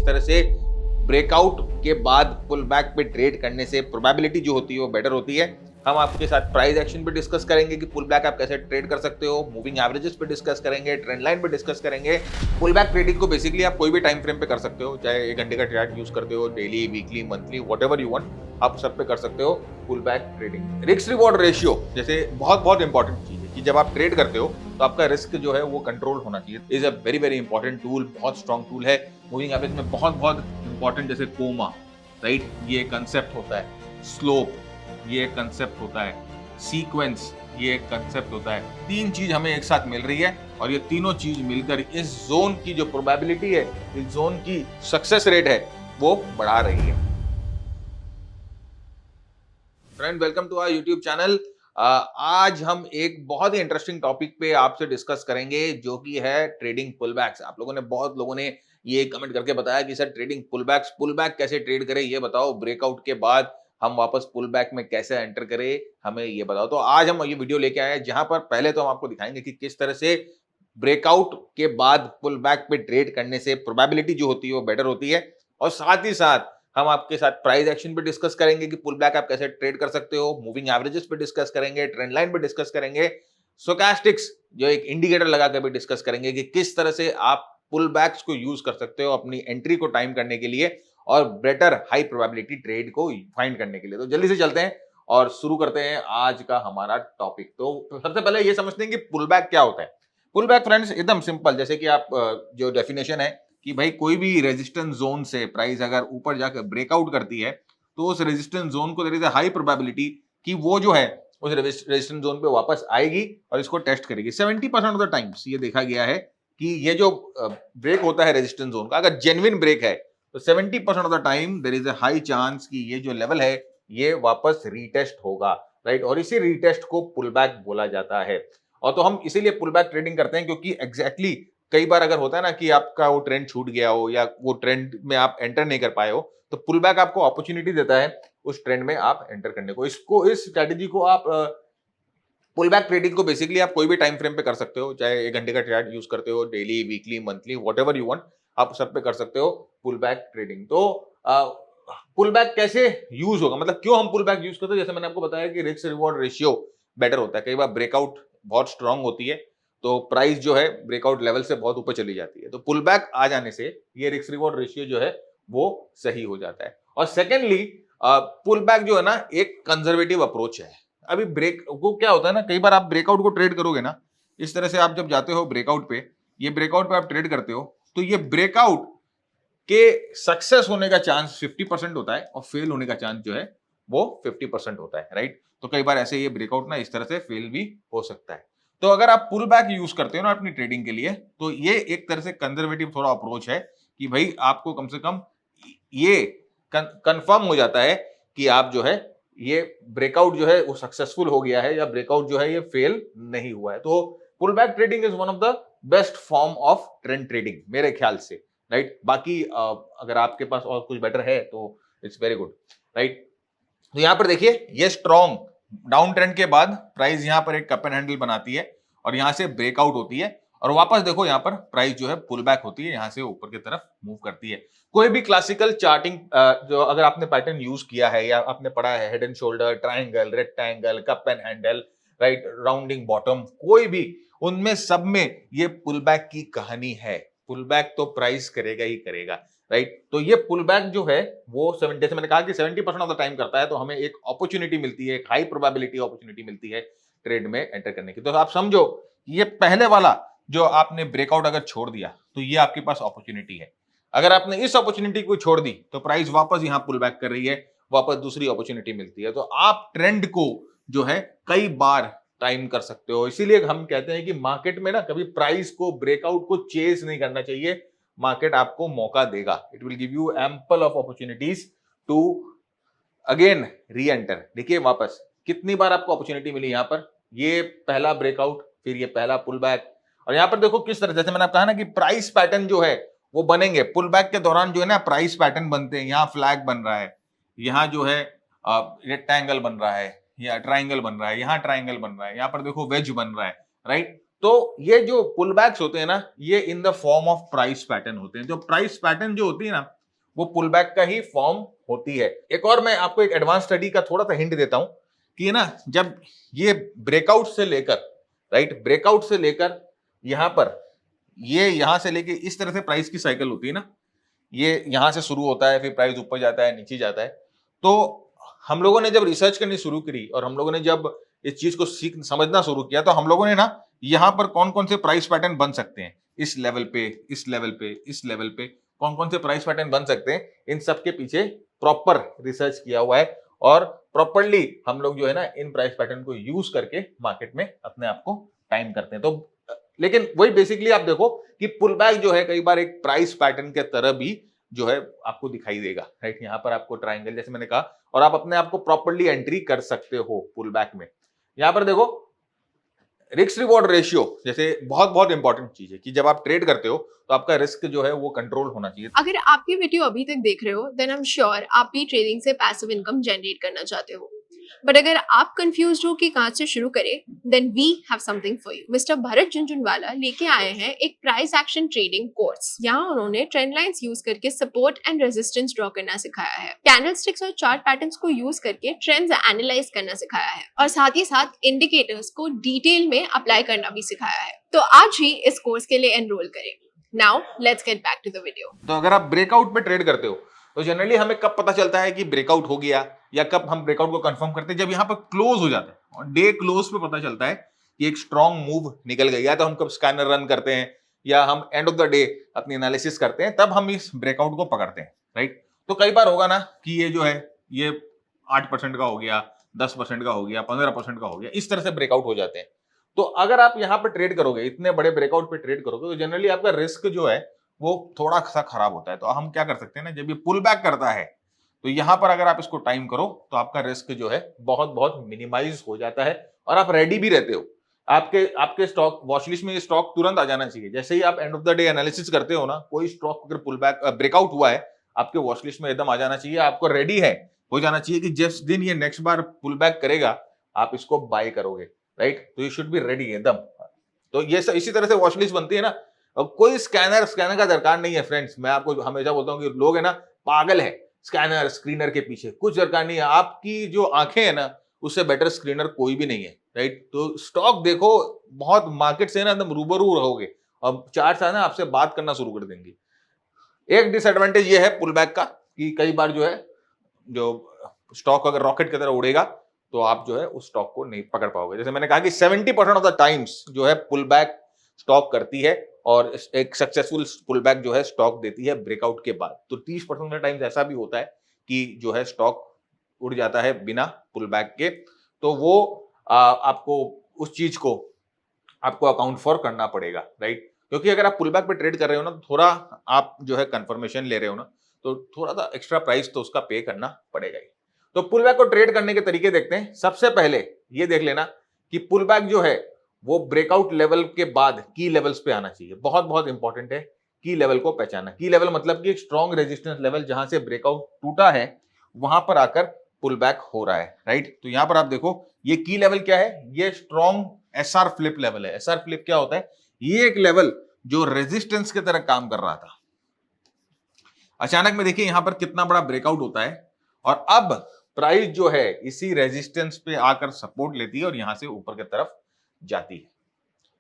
किस तरह से ब्रेकआउट के बाद पुल बैक पे ट्रेड करने से प्रोबेबिलिटी जो होती है वो बेटर होती है। हम आपके साथ प्राइस एक्शन पे डिस्कस करेंगे कि पुल बैक आप कैसे ट्रेड कर सकते हो, मूविंग एवरेजेस पे डिस्कस करेंगे, ट्रेंड लाइन पे डिस्कस करेंगे। पुल बैक ट्रेडिंग को बेसिकली आप कोई भी टाइम फ्रेम पे कर सकते हो, चाहे 1 घंटे का चार्ट यूज करते हो, daily, weekly, monthly, whatever you want, आप सब पे कर सकते हो pull back trading. Risk reward ratio जैसे बहुत बहुत इंपॉर्टेंट चीज है कि जब आप ट्रेड करते हो तो आपका रिस्क जो है वो कंट्रोल होना चाहिए। Is a very very important tool, बहुत स्ट्रॉन्ग टूल है। मूविंग एवरेज में बहुत बहुत इंपॉर्टेंट, जैसे कोमा, राइट, ये कंसेप्ट होता है, स्लोप ये कंसेप्ट होता है, सीक्वेंस ये कंसेप्ट होता है। 3 चीज हमें एक साथ मिल रही है और ये तीनों चीज मिलकर इस जोन की जो प्रोबेबिलिटी है, इस जोन की सक्सेस रेट है, वो बढ़ा रही है। Friend, welcome to our YouTube channel. आज हम एक बहुत ही इंटरेस्टिंग टॉपिक पे आपसे डिस्कस करेंगे जो कि है ट्रेडिंग पुलबैक्स। आप लोगों ने, बहुत लोगों ने ये कमेंट करके बताया कि सर ट्रेडिंग पुलबैक्स, पुलबैक कैसे ट्रेड करें ये बताओ, ब्रेकआउट के बाद हम वापस पुलबैक में कैसे एंटर करें हमें ये बताओ। तो आज हम ये वीडियो लेके आए हैं जहां पर पहले तो हम आपको दिखाएंगे कि किस तरह से ब्रेकआउट के बाद पुलबैक पे ट्रेड करने से प्रोबेबिलिटी जो होती है वो बेटर होती है, और साथ ही साथ हम आपके साथ प्राइस एक्शन पे डिस्कस करेंगे कि पुल बैक आप कैसे ट्रेड कर सकते हो, मूविंग एवरेजेस पे डिस्कस करेंगे, ट्रेंड लाइन पे डिस्कस करेंगे, स्टोचैस्टिक्स जो एक इंडिकेटर लगा कर भी डिस्कस करेंगे कि किस तरह से आप पुल बैक्स को यूज कर सकते हो अपनी एंट्री को टाइम करने के लिए और बेटर हाई प्रोबेबिलिटी ट्रेड को फाइंड करने के लिए। तो जल्दी से चलते हैं और शुरू करते हैं आज का हमारा टॉपिक। तो सबसे पहले ये समझते हैं कि पुल बैक क्या होता है। पुल बैक फ्रेंड्स एकदम सिंपल, जैसे कि आप जो डेफिनेशन है कि भाई कोई भी रेजिस्टेंस जोन से प्राइस अगर ऊपर जाकर ब्रेकआउट करती है तो उस रेजिस्टेंस जोन को, there is a high probability कि वो जो है उस रेजिस्टेंस जोन पे वापस आएगी और इसको टेस्ट करेगी। 70% ऑफ द टाइम्स ये देखा गया है कि ये जो ब्रेक होता है रेजिस्टेंस जोन का, अगर जेन्युइन ब्रेक है तो 70% of the time there is a high chance कि ये जो लेवल है ये वापस रीटेस्ट होगा, राइट। और इसी रीटेस्ट को पुल बैक बोला जाता है। और तो हम इसीलिए पुल बैक ट्रेडिंग करते हैं क्योंकि एग्जैक्टली कई बार अगर होता है ना कि आपका वो ट्रेंड छूट गया हो या वो ट्रेंड में आप एंटर नहीं कर पाए हो, तो पुल बैक आपको अपॉर्चुनिटी देता है उस ट्रेंड में आप एंटर करने को। इस स्ट्रेटेजी को आप पुल बैक ट्रेडिंग को बेसिकली आप कोई भी टाइम फ्रेम पे कर सकते हो, चाहे 1 घंटे का चार्ट यूज करते हो, daily, weekly, monthly, whatever you want, आप सब पे कर सकते हो पुल बैक ट्रेडिंग। तो पुल बैक कैसे यूज होगा, मतलब क्यों हम पुल बैक यूज करते हैं? जैसे मैंने आपको बताया कि रिस्क रिवॉर्ड रेशियो बेटर होता है। कई बार ब्रेकआउट बहुत स्ट्रांग होती है तो प्राइस जो है ब्रेकआउट लेवल से बहुत ऊपर चली जाती है, तो पुल बैक आ जाने से ये रिस्क रिवॉर्ड रेशियो जो है वो सही हो जाता है। और सेकेंडली पुल बैक जो है ना एक कंजर्वेटिव अप्रोच है। अभी ब्रेक को क्या होता है ना, कई बार आप ब्रेकआउट को ट्रेड करोगे ना, इस तरह से आप जब जाते हो ब्रेकआउट पे, ये ब्रेकआउट पे आप ट्रेड करते हो तो ये ब्रेकआउट के सक्सेस होने का चांस 50% होता है और फेल होने का चांस जो है वो 50% होता है, राइट। तो कई बार ऐसे ये ब्रेकआउट ना इस तरह से फेल भी हो सकता है। तो अगर आप पुल बैक यूज करते हो ना अपनी ट्रेडिंग के लिए, तो ये एक तरह से कंजर्वेटिव थोड़ा अप्रोच है कि भाई आपको कम से कम ये कंफर्म हो जाता है कि आप जो है ये ब्रेकआउट जो है वो सक्सेसफुल हो गया है या ब्रेकआउट जो है ये फेल नहीं हुआ है। तो pull back trading is one of the best form of trend trading मेरे ख्याल से, राइट। बाकी अगर आपके पास और कुछ बेटर है तो इट्स वेरी गुड, राइट। तो यहां पर देखिए ये स्ट्रॉन्ग डाउन ट्रेंड के बाद प्राइस यहां पर एक कप एंड हैंडल बनाती है और यहां से ब्रेकआउट होती है और वापस देखो यहां पर प्राइस जो है पुल बैक होती है, यहां से ऊपर की तरफ मूव करती है। कोई भी क्लासिकल चार्टिंग जो अगर आपने पैटर्न यूज किया है या आपने पढ़ा है, head and shoulder, triangle, rectangle, cup and handle, right, rounding bottom, कोई भी, उनमें सब में ये पुल बैक की कहानी है। पुल बैक तो प्राइस करेगा ही करेगा, राइट। तो ये पुल बैक जो है वो जैसे मैंने कहा कि 70% ऑफ द टाइम करता है, तो हमें एक अपॉर्चुनिटी मिलती है, एक हाई प्रोबेबिलिटी अपॉर्चुनिटी मिलती है ट्रेड में एंटर करने की। तो आप समझो ये पहले वाला जो आपने ब्रेकआउट अगर छोड़ दिया तो ये आपके पास अपॉर्चुनिटी है। अगर आपने इस अपॉर्चुनिटी को छोड़ दी तो प्राइस वापस यहां पुल बैक कर रही है, वापस दूसरी अपॉर्चुनिटी मिलती है। तो आप ट्रेंड को जो है कई बार टाइम कर सकते हो। इसीलिए हम कहते हैं कि मार्केट में ना कभी प्राइस को, ब्रेकआउट को चेस नहीं करना चाहिए। मार्केट आपको मौका देगा, it will give you ample of opportunities to again re enter. देखिए वापस कितनी बार आपको अपॉर्चुनिटी मिली, यहां पर ये पहला ब्रेकआउट, फिर ये पहला पुल बैक, और यहां पर देखो किस तरह, जैसे मैंने कहा ना कि प्राइस पैटर्न जो है वो बनेंगे पुल बैक के दौरान, जो है ना प्राइस पैटर्न बनते हैं। यहाँ फ्लैग बन रहा है, यहाँ जो है रेक्टेंगल बन रहा है, या ट्राइंगल बन रहा है, यहाँ ट्राइंगल बन रहा है, यहाँ पर देखो वेज बन रहा है, राइट। तो ये जो पुल बैक्स होते हैं ना, ये in the form of price pattern होते हैं। जो प्राइस पैटर्न जो होती है ना, वो पुल बैक का ही फॉर्म होती है। एक और मैं आपको एक एडवांस स्टडी का थोड़ा सा हिंट देता हूं कि ना, जब ये ब्रेकआउट से लेकर, राइट, ब्रेकआउट से लेकर यहां पर, ये यहां से लेके इस तरह से प्राइस की साइकिल होती है ना, ये यहां से शुरू होता है, फिर प्राइस ऊपर जाता है, नीचे जाता है। तो हम लोगों ने जब रिसर्च करनी शुरू करी और हम लोगों ने जब इस चीज को समझना शुरू किया, तो हम लोगों ने ना यहां पर कौन कौन से प्राइस पैटर्न बन सकते हैं, इस लेवल पे, इस लेवल पे, इस लेवल पे कौन कौन से प्राइस पैटर्न बन सकते हैं, इन सब के पीछे प्रॉपर रिसर्च किया हुआ है और प्रॉपरली हम लोग जो है ना इन प्राइस पैटर्न को यूज करके मार्केट में अपने आप को टाइम करते हैं। तो लेकिन वही बेसिकली आप देखो कि पुल बैक जो है कई बार एक प्राइस पैटर्न के तरह भी जो है आपको दिखाई देगा, राइट। यहाँ पर आपको ट्राइंगल जैसे मैंने कहा, और आप अपने आप को प्रॉपरली एंट्री कर सकते हो पुल बैक में। यहाँ पर देखो रिस्क रिवॉर्ड रेशियो जैसे बहुत बहुत इंपॉर्टेंट चीज है कि जब आप ट्रेड करते हो तो आपका रिस्क जो है वो कंट्रोल होना चाहिए। अगर आप ये वीडियो अभी तक देख रहे हो देन आई एम श्योर आप भी ट्रेडिंग से पैसिव इनकम जनरेट करना चाहते हो। बट अगर आप कंफ्यूज हो कि कहाँ से शुरू करें, then we have something for you. Mister Bharat Jhunjhunwala लेके आए हैं एक प्राइस एक्शन ट्रेडिंग कोर्स। यहाँ उन्होंने ट्रेंड लाइंस यूज करके सपोर्ट एंड रेजिस्टेंस ड्रॉ करना सिखाया है, कैंडलस्टिक्स और चार्ट पैटर्न्स को यूज करके ट्रेंड्स एनालाइज करना सिखाया है, और साथ ही साथ इंडिकेटर्स को डिटेल में अप्लाई करना भी सिखाया है। तो आज ही इस कोर्स के लिए एनरोल करें। Now let's get back to the video. तो अगर आप ब्रेकआउट पे ट्रेड करते हो तो जनरली हमें कब पता चलता है कि ब्रेकआउट हो गया, या कब हम ब्रेकआउट को कंफर्म करते हैं, जब यहाँ पर क्लोज हो जाता है और डे क्लोज पे पता चलता है कि एक स्ट्रॉन्ग मूव निकल गई है। तो हम कब स्कैनर रन करते हैं या हम एंड ऑफ द डे अपनी एनालिसिस करते हैं, तब हम इस ब्रेकआउट को पकड़ते हैं, राइट। तो कई बार होगा ना कि ये जो है ये 8% का हो गया, 10% का हो गया, 15% का हो गया, इस तरह से ब्रेकआउट हो जाते हैं। तो अगर आप यहाँ पे ट्रेड करोगे, इतने बड़े ब्रेकआउट पे ट्रेड करोगे, तो जनरली आपका रिस्क जो है वो थोड़ा सा खराब होता है। तो हम क्या कर सकते हैं ना, जब ये पुल बैक करता है तो यहां पर अगर आप इसको टाइम करो तो आपका रिस्क जो है बहुत बहुत मिनिमाइज हो जाता है और आप रेडी भी रहते हो। आपके आपके स्टॉक वॉचलिस्ट में ये स्टॉक तुरंत आ जाना चाहिए। जैसे ही आप end of the day analysis करते हो ना, कोई स्टॉक अगर पुल बैक ब्रेकआउट हुआ है, आपके वॉचलिस्ट में एकदम आ जाना चाहिए, आपको रेडी है हो जाना चाहिए कि जिस दिन ये नेक्स्ट बार पुल बैक करेगा आप इसको बाय करोगे, राइट। तो यू शुड बी रेडी एकदम। तो ये इसी तरह से वॉचलिस्ट बनती है ना। कोई स्कैनर का दरकार नहीं है फ्रेंड्स। मैं आपको हमेशा बोलता हूँ कि लोग है ना पागल है स्कैनर स्क्रीनर के पीछे, कुछ दरकार नहीं है। आपकी जो आंखें है ना, उससे बेटर स्क्रीनर कोई भी नहीं है, राइट। तो स्टॉक देखो, बहुत मार्केट से ना एकदम रूबरू रहोगे और चार्ट है ना आपसे बात करना शुरू कर देंगे। एक डिसएडवांटेज ये है पुल बैक का कि कई बार जो है जो स्टॉक अगर रॉकेट की तरह उड़ेगा तो आप जो है उस स्टॉक को नहीं पकड़ पाओगे। जैसे मैंने कहा कि 70% ऑफ द टाइम्स जो है पुल बैक स्टॉक करती है और एक सक्सेसफुल पुल बैक जो है स्टॉक देती है ब्रेकआउट के बाद। तो 30% ऑफ द टाइम्स ऐसा भी होता है कि जो है स्टॉक उड़ जाता है बिना पुल बैक के। तो वो आपको उस चीज को आपको अकाउंट फॉर करना पड़ेगा, राइट। क्योंकि अगर आप पुल बैक पे ट्रेड कर रहे हो ना, तो थोड़ा आप जो है कंफर्मेशन ले रहे हो ना, तो थोड़ा सा एक्स्ट्रा प्राइस तो उसका पे करना पड़ेगा ही। तो पुल बैक को ट्रेड करने के तरीके देखते हैं। सबसे पहले ये देख लेना कि पुल बैक जो है वो ब्रेकआउट लेवल के बाद की लेवल्स पे आना चाहिए। बहुत बहुत इंपॉर्टेंट है की लेवल को पहचानना। की लेवल मतलब कि एक स्ट्रॉन्ग रेजिस्टेंस लेवल, जहां से ब्रेकआउट टूटा है वहां पर आकर पुल बैक हो रहा है, राइट। तो यहां पर आप देखो ये की लेवल क्या है, ये स्ट्रॉन्ग एसआर फ्लिप लेवल है। एसआर फ्लिप क्या होता है, ये एक लेवल जो रेजिस्टेंस की तरह काम कर रहा था। अचानक में देखिए यहां पर कितना बड़ा ब्रेकआउट होता है और अब प्राइस जो है इसी रेजिस्टेंस पे आकर सपोर्ट लेती है और यहां से ऊपर की तरफ जाती है,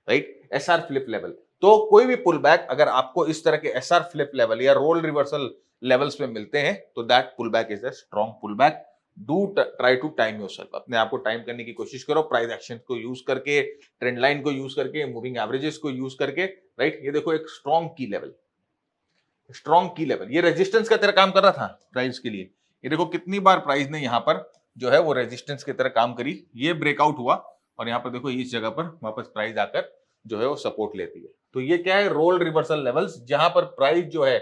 राइट। SR flip level. तो कोई भी पुल बैक अगर आपको इस तरह के एसआर फ्लिप लेवल या रोल रिवर्सल लेवल्स पे मिलते हैं तो that pull back is a strong pull back. Do try to time yourself. अपने आप को टाइम करने की कोशिश करो, प्राइस एक्शन को यूज करके, ट्रेंड लाइन को यूज करके, मूविंग एवरेजेस को यूज करके, राइट। ये देखो एक strong key level, strong key level, ये रेजिस्टेंस का तरह काम कर रहा था प्राइस के लिए। ये देखो कितनी बार प्राइस ने यहां पर जो है वो रेजिस्टेंस की तरह काम करी, ये ब्रेकआउट हुआ और यहां पर देखो इस जगह पर वापस प्राइस आकर जो है वो सपोर्ट लेती है। तो ये क्या है, रोल रिवर्सल लेवल्स, जहां पर प्राइस जो है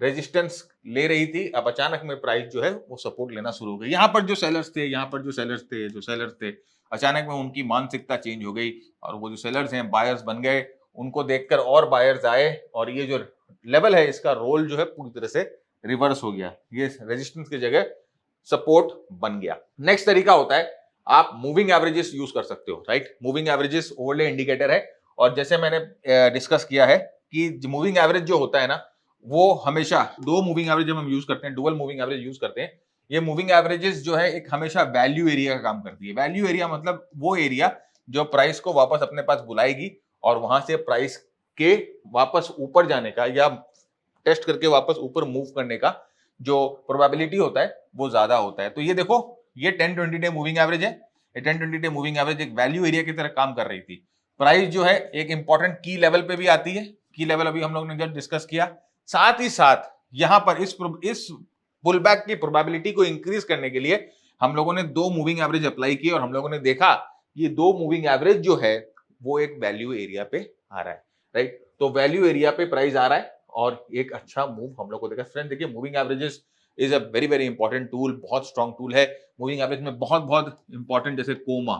रेजिस्टेंस ले रही थी, अब अचानक में प्राइस जो है वो सपोर्ट लेना शुरू हो गई। यहाँ पर जो सेलर्स थे, यहाँ पर जो सेलर्स थे अचानक में उनकी मानसिकता चेंज हो गई और वो जो सेलर्स हैं बायर्स बन गए। उनको देखकर और बायर्स आए और ये जो लेवल है इसका रोल जो है पूरी तरह से रिवर्स हो गया। ये रेजिस्टेंस की जगह सपोर्ट बन गया। नेक्स्ट तरीका होता है आप मूविंग एवरेजेस यूज कर सकते हो, right. Moving averages overlay indicator है और जैसे मैंने डिस्कस किया है कि मूविंग एवरेज जो होता है ना, वो हमेशा दो मूविंग एवरेज जब हम यूज करते हैं, डुअल मूविंग एवरेज यूज करते हैं, ये मूविंग एवरेजेस जो है एक हमेशा वैल्यू एरिया का काम करती है। वैल्यू एरिया मतलब वो एरिया जो प्राइस को वापस अपने पास बुलाएगी और वहां से प्राइस के वापस ऊपर जाने का या टेस्ट करके वापस ऊपर मूव करने का जो प्रोबेबिलिटी होता है वो ज्यादा होता है। तो ये देखो, ये 10-20 डे मूविंग एवरेज है। ये 10-20 डे मूविंग एवरेज एक वैल्यू एरिया की तरह काम कर रही थी। प्राइस जो है एक इंपॉर्टेंट की लेवल पे भी आती है। की लेवल अभी हम लोग ने जब डिस्कस किया। साथ ही साथ यहां पर इस पुल बैक की प्रोबेबिलिटी को इंक्रीज करने के लिए हम लोगों ने दो मूविंग एवरेज अप्लाई किए और हम लोगों ने देखा ये दो मूविंग एवरेज जो है वो एक वैल्यू एरिया पे आ रहा है, राइट। तो वैल्यू एरिया पे प्राइस आ रहा है और एक अच्छा मूव हम लोग को देखा। फ्रेंड देखिए, moving averages is a very very important tool, बहुत स्ट्रॉन्ग टूल है। मूविंग एवरेज में बहुत बहुत इंपॉर्टेंट जैसे कोमा,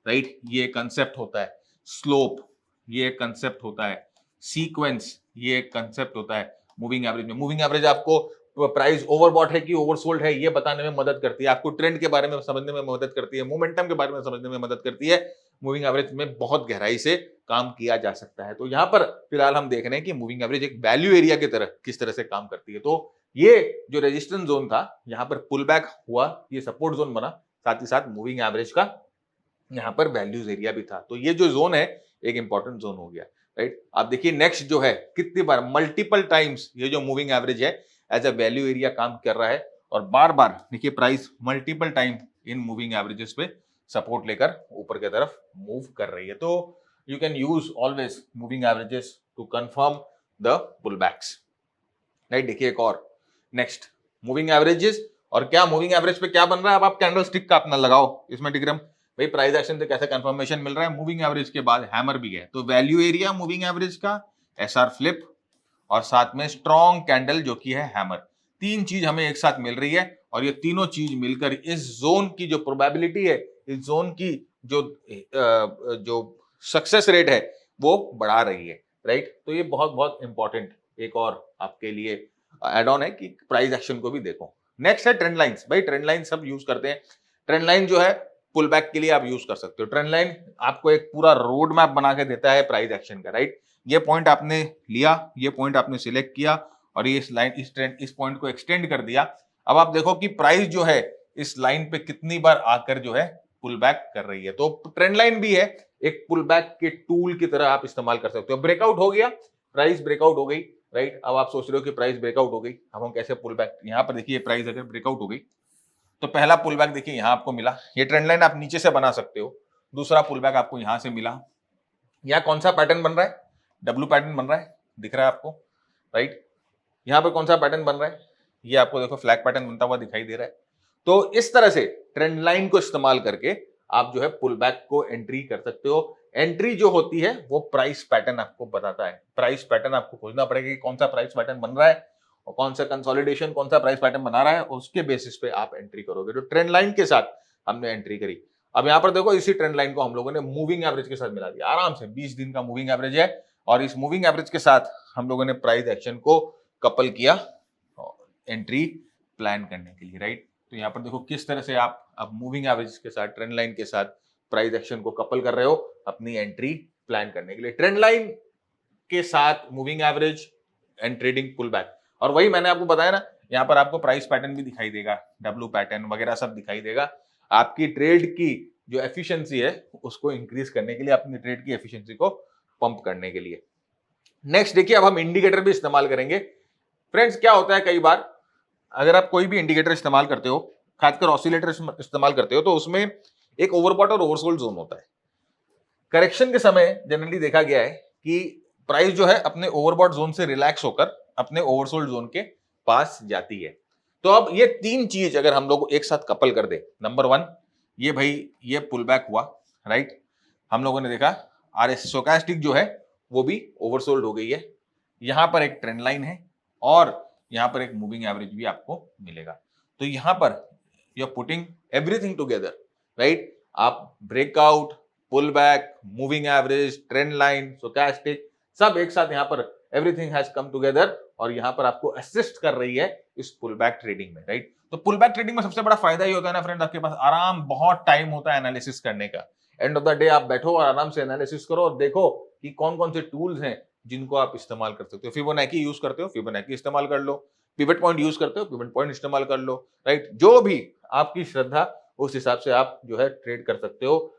राइट, ये कंसेप्ट होता है। स्लोप, ये एक कंसेप्ट होता है। सीक्वेंस, ये एक कंसेप्ट होता है मूविंग एवरेज में। मूविंग एवरेज आपको प्राइस ओवरबॉट है कि ओवरसोल्ड है ये बताने में मदद करती है, आपको ट्रेंड के बारे में समझने में मदद करती है, मोमेंटम के बारे में समझने में मदद करती है। मूविंग एवरेज में बहुत गहराई से काम किया जा सकता है। तो यहां पर फिलहाल हम देख रहे हैं कि मूविंग एवरेज एक वैल्यू एरिया की तरह किस तरह से काम करती है। तो ये जो रेजिस्टेंस जोन था, यहां पर पुल बैक हुआ, ये सपोर्ट जोन बना, साथ ही साथ मूविंग एवरेज का यहां पर वैल्यूज एरिया भी था। तो ये जो जोन है एक इंपॉर्टेंट जोन हो गया, राइट। आप देखिए नेक्स्ट जो है, कितनी बार मल्टीपल टाइम्स ये जो मूविंग एवरेज है एज अ वैल्यू एरिया काम कर रहा है और बार बार देखिए price multiple time in moving averages पे सपोर्ट लेकर ऊपर की तरफ मूव कर रही है। तो you can use always moving averages to confirm the pull backs, right. देखिए एक और नेक्स्ट मूविंग एवरेजेस, और क्या मूविंग एवरेज पे क्या बन रहा है, अब आप कैंडल स्टिक का अपना लगाओ इसमें डिग्राम, भाई प्राइस एक्शन से कैसे कंफर्मेशन मिल रहा है। मूविंग एवरेज के बाद हैमर भी है, तो वैल्यू एरिया मूविंग एवरेज का, एसआर फ्लिप और साथ में स्ट्रॉन्ग कैंडल जो कि है हैमर। तीन चीज हमें एक साथ मिल रही है और ये तीनों चीज मिलकर इस जोन की जो प्रोबेबिलिटी है, इस जोन की जो सक्सेस रेट है वो बढ़ा रही है, राइट। तो ये बहुत बहुत इंपॉर्टेंट एक और आपके लिए एड ऑन है कि प्राइस एक्शन को भी देखो। नेक्स्ट है ट्रेंड लाइंस। भाई ट्रेंड लाइन सब यूज करते हैं। ट्रेंड लाइन जो है पुल बैक के लिए आप यूज कर सकते हो। ट्रेंड लाइन आपको एक पूरा रोड मैप बना के देता है प्राइस एक्शन का, राइट। ये पॉइंट आपने लिया, ये पॉइंट आपने सिलेक्ट किया और ये इस लाइन इस पॉइंट को एक्सटेंड कर दिया। अब आप देखो कि प्राइस जो है इस लाइन पे कितनी बार आकर जो है पुल बैक कर रही है। तो ट्रेंड लाइन भी है एक पुल बैक के टूल की तरह आप इस्तेमाल कर सकते हो। ब्रेकआउट हो गया, प्राइस ब्रेकआउट हो गई, राइट। अब आप सोच रहे हो कि प्राइस ब्रेकआउट हो गई, अब हम कैसे पुल बैक, यहां पर देखिए प्राइस अगर ब्रेकआउट हो गई तो पहला पुल बैक देखिए यहां आपको मिला, ये ट्रेंड लाइन आप नीचे से बना सकते हो। दूसरा पुल बैक आपको यहां से मिला, यहां कौन सा पैटर्न बन रहा है, डब्ल्यू पैटर्न बन रहा है, दिख रहा है आपको, राइट। यहां पर कौन सा पैटर्न बन रहा है, ये आपको देखो फ्लैग पैटर्न बनता हुआ दिखाई दे रहा है। तो इस तरह से ट्रेंड लाइन को इस्तेमाल करके आप जो है पुल बैक को एंट्री कर सकते हो। एंट्री जो होती है वो प्राइस पैटर्न आपको बताता है। प्राइस पैटर्न आपको खोजना पड़ेगा कि कौन सा प्राइस पैटर्न बन रहा है और कौन सा कंसोलिडेशन, कौन सा प्राइस पैटर्न बना रहा है, उसके बेसिस पे आप एंट्री करोगे। तो ट्रेंड लाइन के साथ हमने एंट्री करी। अब यहां पर देखो इसी ट्रेंड लाइन को हम लोगों ने मूविंग एवरेज के साथ मिला दिया, आराम से 20 दिन का मूविंग एवरेज है और इस मूविंग एवरेज के साथ हम लोगों ने प्राइस एक्शन को कपल किया एंट्री प्लान करने के लिए, राइट। तो यहाँ पर देखो किस तरह से आप अब मूविंग एवरेज के साथ, ट्रेंड लाइन के साथ प्राइस एक्शन को कपल कर रहे हो अपनी एंट्री प्लान करने के लिए। ट्रेंड लाइन के साथ moving average and trading pull back, और वही मैंने आपको बताया ना, यहाँ पर आपको प्राइस पैटर्न भी दिखाई देगा, डब्ल्यू पैटर्न वगैरह सब दिखाई देगा। आपकी ट्रेड की जो एफिशिएंसी है उसको इंक्रीज करने के लिए, अपनी ट्रेड की एफिशिएंसी को पंप करने के लिए। नेक्स्ट देखिए, अब हम इंडिकेटर भी इस्तेमाल करेंगे। फ्रेंड्स क्या होता है, कई बार अगर आप कोई भी इंडिकेटर इस्तेमाल करते हो, खासकर ऑसिलेटर इस्तेमाल करते हो, तो उसमें एक ओवरबॉट और ओवरसोल्ड जोन होता है। करेक्शन के समय जनरली देखा गया है कि प्राइस जो है अपने ओवरबॉट जोन से रिलैक्स होकर अपने ओवरसोल्ड जोन के पास जाती है। तो अब ये तीन चीज अगर हम लोग एक साथ कपल कर दे, नंबर वन, ये भाई ये पुल बैक हुआ, राइट। हम लोगों ने देखा आरएस स्टोचैस्टिक जो है वो भी ओवरसोल्ड हो गई है, यहां पर एक ट्रेंड लाइन है और यहां पर एक मूविंग एवरेज भी आपको मिलेगा। तो यहां पर you are putting everything together, right. आप breakout, pull back, moving average, trend line, stochastic सब एक साथ यहां पर एवरीथिंग हैज कम टुगेदर और यहाँ पर आपको असिस्ट कर रही है इस पुल बैक ट्रेडिंग में, राइट। तो पुल बैक ट्रेडिंग में सबसे बड़ा फायदा ये होता है ना फ्रेंड्स, आपके पास आराम, बहुत टाइम होता है एनालिसिस करने का। एंड ऑफ द डे आप बैठो और आराम से एनालिसिस करो और देखो कि कौन कौन से टूल्स हैं जिनको आप इस्तेमाल कर सकते हो। फिबोनाची यूज करते हो, फिबोनाची इस्तेमाल कर लो। पिवट पॉइंट यूज करते हो, पिवट पॉइंट इस्तेमाल कर लो, राइट। जो भी आपकी श्रद्धा, उस हिसाब से आप जो है ट्रेड कर सकते हो।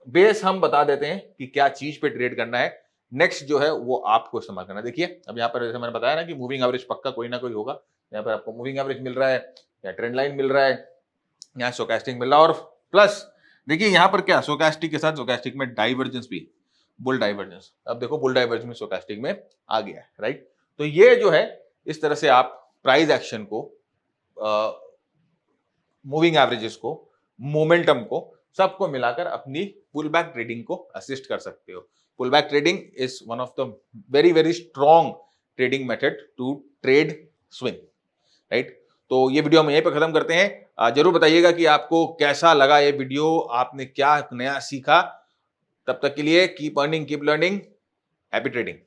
बेस हम बता देते हैं कि क्या चीज पे ट्रेड करना है, नेक्स्ट जो है वो आपको इस्तेमाल करना है। देखिए अब यहाँ पर जैसे मैंने बताया ना कि मूविंग एवरेज पक्का कोई ना कोई होगा। यहाँ पर आपको मूविंग एवरेज मिल रहा है या ट्रेंड लाइन मिल रहा है, यहाँ स्टोचैस्टिक मिल रहा है और प्लस देखिए यहाँ पर क्या स्टोचैस्टिक के साथ स्टोचैस्टिक में डाइवर्जेंस भी, बुल डाइवर्जेंस। अब देखो बुल डाइवर्जेंस स्टोचैस्टिक में आ गया है, राइट। तो ये जो है इस तरह से आप प्राइस एक्शन को, मूविंग एवरेजेस को, मोमेंटम को, सबको मिलाकर अपनी पुल बैक ट्रेडिंग को असिस्ट कर सकते हो। Pull back trading is one of the very very strong trading method to trade swing, right. तो ये वीडियो हम यहीं पर खत्म करते हैं। जरूर बताइएगा कि आपको कैसा लगा ये वीडियो, आपने क्या नया सीखा। तब तक के लिए keep earning, keep learning, happy trading.